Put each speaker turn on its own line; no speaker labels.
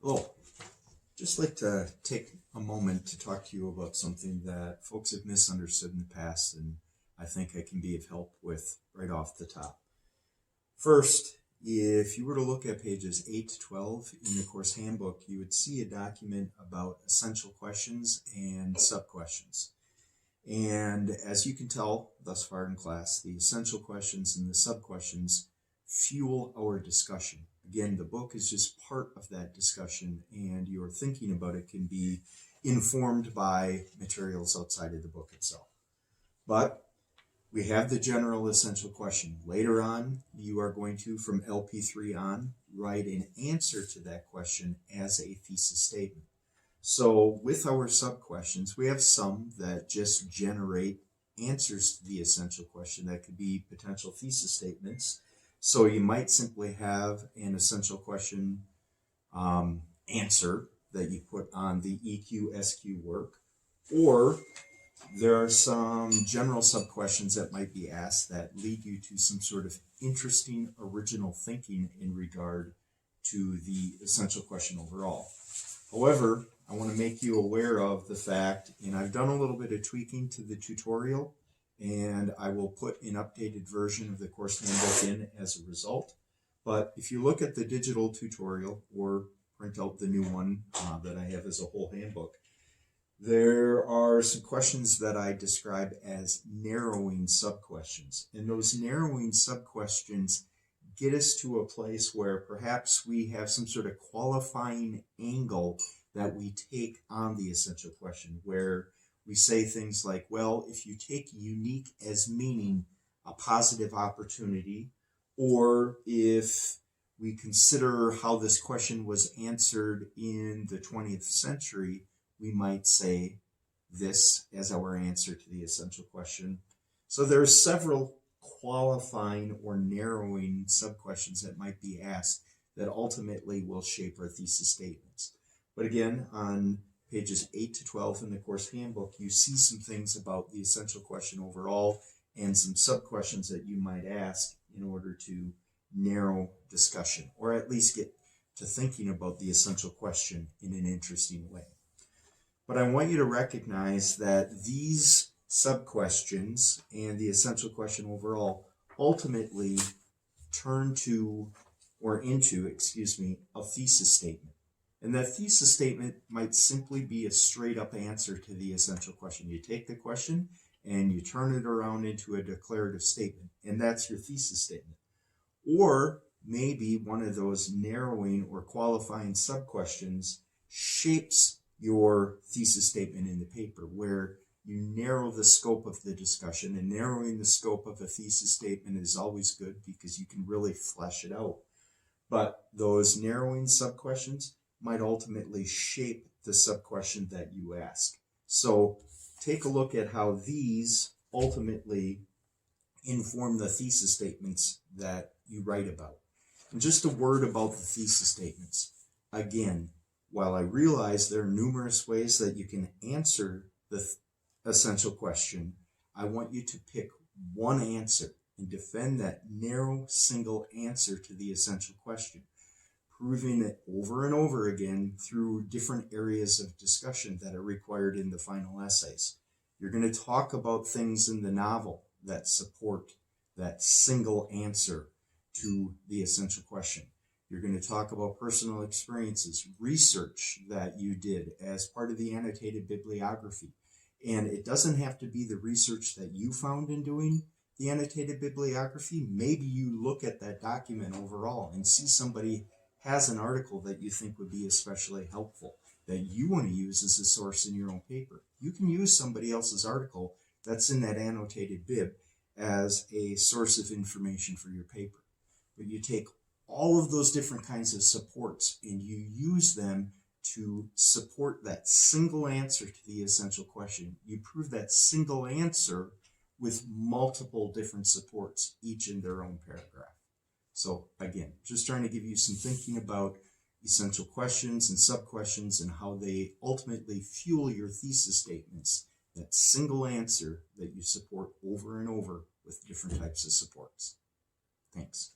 Hello. Just like to take a moment to talk to you about something that folks have misunderstood in the past, and I think I can be of help with right off the top. First, if you were to look at pages 8 to 12 in the course handbook, you would see a document about essential questions and sub-questions. And as you can tell thus far in class, the essential questions and the sub-questions fuel our discussion. Again, the book is just part of that discussion, and your thinking about it can be informed by materials outside of the book itself. But we have the general essential question. Later on, you are going to, from LP3 on, write an answer to that question as a thesis statement. So with our sub-questions, we have some that just generate answers to the essential question that could be potential thesis statements. So you might simply have an essential question answer that you put on the EQ, SQ work, or there are some general sub-questions that might be asked that lead you to some sort of interesting original thinking in regard to the essential question overall. However, I want to make you aware of the fact, and I've done a little bit of tweaking to the tutorial, and I will put an updated version of the course handbook in as a result. But if you look at the digital tutorial or print out the new one that I have as a whole handbook, there are some questions that I describe as narrowing sub-questions. And those narrowing sub-questions get us to a place where perhaps we have some sort of qualifying angle that we take on the essential question, where we say things like, well, if you take unique as meaning a positive opportunity, or if we consider how this question was answered in the 20th century, we might say this as our answer to the essential question. So there are several qualifying or narrowing sub-questions that might be asked that ultimately will shape our thesis statements. But again, on pages 8 to 12 in the course handbook, you see some things about the essential question overall and some sub-questions that you might ask in order to narrow discussion, or at least get to thinking about the essential question in an interesting way. But I want you to recognize that these sub-questions and the essential question overall ultimately turn to, or into, a thesis statement. And that thesis statement might simply be a straight up answer to the essential question. You take the question and you turn it around into a declarative statement, and that's your thesis statement. Or maybe one of those narrowing or qualifying sub-questions shapes your thesis statement in the paper, where you narrow the scope of the discussion, and narrowing the scope of a thesis statement is always good because you can really flesh it out. But those narrowing sub-questions might ultimately shape the sub-question that you ask. So take a look at how these ultimately inform the thesis statements that you write about. And just a word about the thesis statements. Again, while I realize there are numerous ways that you can answer the essential question, I want you to pick one answer and defend that narrow single answer to the essential question, proving it over and over again through different areas of discussion that are required in the final essays. You're going to talk about things in the novel that support that single answer to the essential question. You're going to talk about personal experiences, research that you did as part of the annotated bibliography. And it doesn't have to be the research that you found in doing the annotated bibliography. Maybe you look at that document overall and see somebody has an article that you think would be especially helpful, that you want to use as a source in your own paper. You can use somebody else's article that's in that annotated bib as a source of information for your paper. But you take all of those different kinds of supports and you use them to support that single answer to the essential question. You prove that single answer with multiple different supports, each in their own paragraph. So again, just trying to give you some thinking about essential questions and sub-questions and how they ultimately fuel your thesis statements, that single answer that you support over and over with different types of supports. Thanks.